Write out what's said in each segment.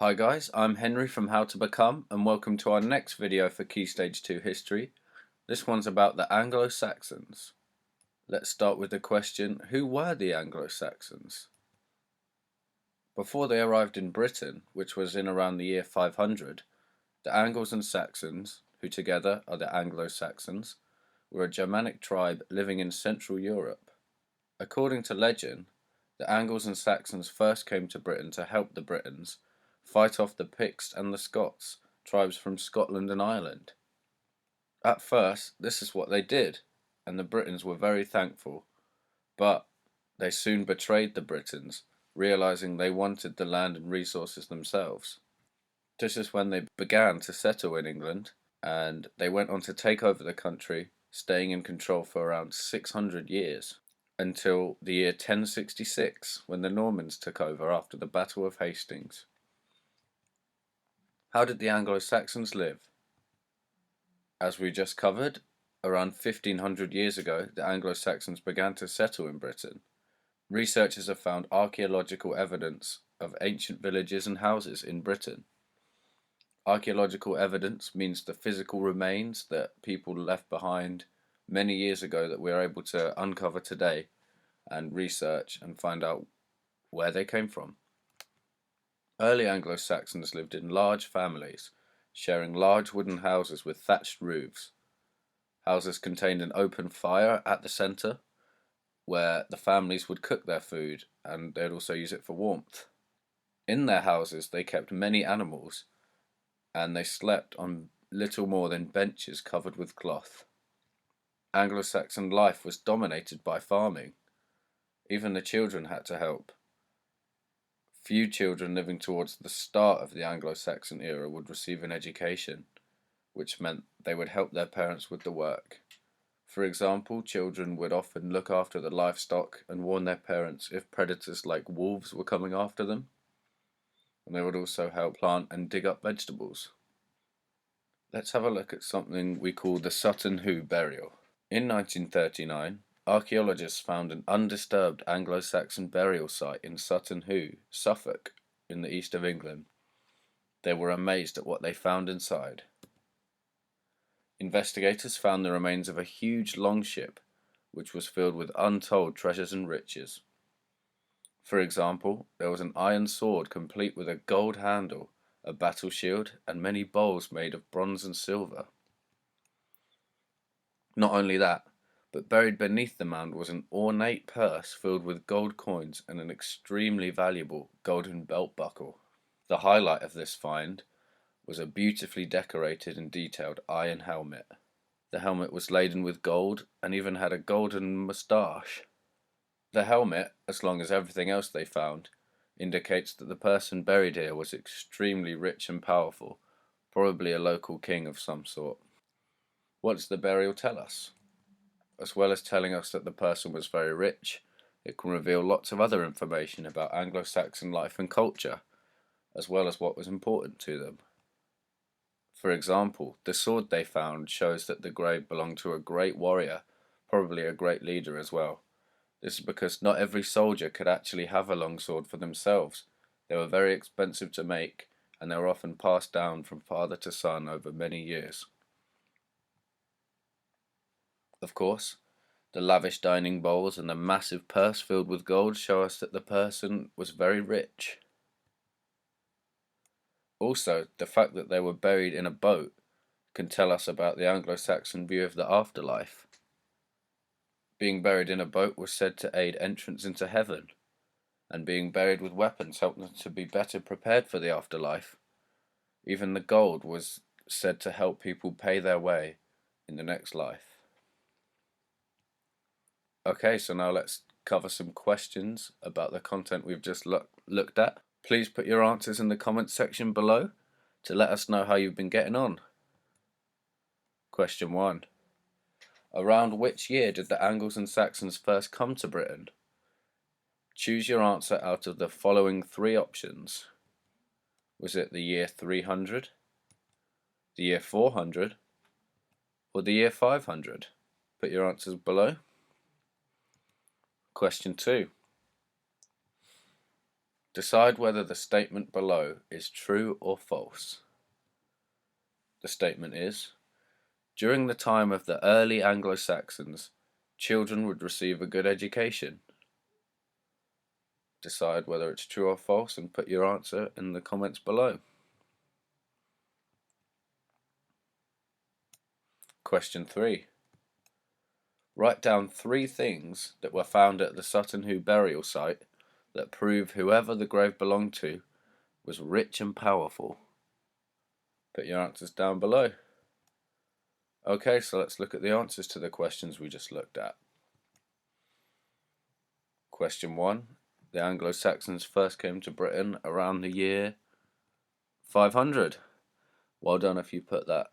Hi guys, I'm Henry from How to Become and welcome to our next video for Key Stage 2 History. This one's about the Anglo-Saxons. Let's start with the question, who were the Anglo-Saxons? Before they arrived in Britain, which was in around the year 500, the Angles and Saxons, who together are the Anglo-Saxons, were a Germanic tribe living in Central Europe. According to legend, the Angles and Saxons first came to Britain to help the Britons fight off the Picts and the Scots, tribes from Scotland and Ireland. At first, this is what they did, and the Britons were very thankful, but they soon betrayed the Britons, realizing they wanted the land and resources themselves. This is when they began to settle in England, and they went on to take over the country, staying in control for around 600 years, until the year 1066, when the Normans took over after the Battle of Hastings. How did the Anglo-Saxons live? As we just covered, around 1500 years ago, the Anglo-Saxons began to settle in Britain. Researchers have found archaeological evidence of ancient villages and houses in Britain. Archaeological evidence means the physical remains that people left behind many years ago that we're able to uncover today and research and find out where they came from. Early Anglo-Saxons lived in large families, sharing large wooden houses with thatched roofs. Houses contained an open fire at the centre, where the families would cook their food, and they'd also use it for warmth. In their houses they kept many animals, and they slept on little more than benches covered with cloth. Anglo-Saxon life was dominated by farming. Even the children had to help. Few children living towards the start of the Anglo-Saxon era would receive an education, which meant they would help their parents with the work. For example, children would often look after the livestock and warn their parents if predators like wolves were coming after them, and they would also help plant and dig up vegetables. Let's have a look at something we call the Sutton Hoo Burial. In 1939, archaeologists found an undisturbed Anglo-Saxon burial site in Sutton Hoo, Suffolk, in the east of England. They were amazed at what they found inside. Investigators found the remains of a huge longship, which was filled with untold treasures and riches. For example, there was an iron sword complete with a gold handle, a battle shield, and many bowls made of bronze and silver. Not only that, but buried beneath the mound was an ornate purse filled with gold coins and an extremely valuable golden belt buckle. The highlight of this find was a beautifully decorated and detailed iron helmet. The helmet was laden with gold and even had a golden moustache. The helmet, as long as everything else they found, indicates that the person buried here was extremely rich and powerful, probably a local king of some sort. What does the burial tell us? As well as telling us that the person was very rich, it can reveal lots of other information about Anglo-Saxon life and culture, as well as what was important to them. For example, the sword they found shows that the grave belonged to a great warrior, probably a great leader as well. This is because not every soldier could actually have a long sword for themselves. They were very expensive to make, and they were often passed down from father to son over many years. Of course, the lavish dining bowls and the massive purse filled with gold show us that the person was very rich. Also, the fact that they were buried in a boat can tell us about the Anglo-Saxon view of the afterlife. Being buried in a boat was said to aid entrance into heaven, and being buried with weapons helped them to be better prepared for the afterlife. Even the gold was said to help people pay their way in the next life. Okay, so now let's cover some questions about the content we've just looked at. Please put your answers in the comments section below to let us know how you've been getting on. Question 1. Around which year did the Angles and Saxons first come to Britain? Choose your answer out of the following three options. Was it the year 300, the year 400, or the year 500? Put your answers below. Question 2. Decide whether the statement below is true or false. The statement is, during the time of the early Anglo-Saxons, children would receive a good education. Decide whether it's true or false and put your answer in the comments below. Question 3. Write down 3 things that were found at the Sutton Hoo Burial site that prove whoever the grave belonged to was rich and powerful. Put your answers down below. Okay, so let's look at the answers to the questions we just looked at. Question 1. The Anglo-Saxons first came to Britain around the year 500. Well done if you put that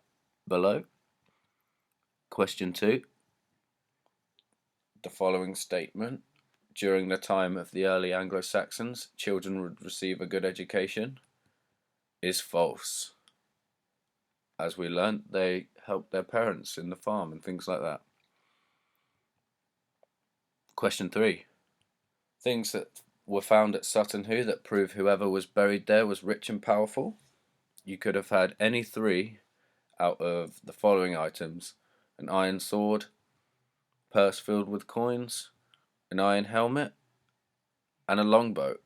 below. Question 2. The following statement, during the time of the early Anglo-Saxons, children would receive a good education, is false. As we learnt, they helped their parents in the farm and things like that. Question 3. Things that were found at Sutton Hoo that prove whoever was buried there was rich and powerful. You could have had any 3 out of the following items: an iron sword, purse filled with coins, an iron helmet, and a longboat.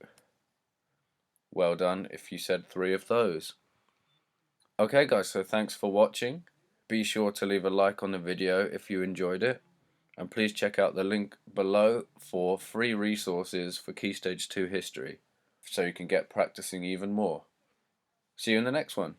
Well done if you said 3 of those. Okay guys, so thanks for watching. Be sure to leave a like on the video if you enjoyed it, and please check out the link below for free resources for Key Stage 2 History, so you can get practicing even more. See you in the next one.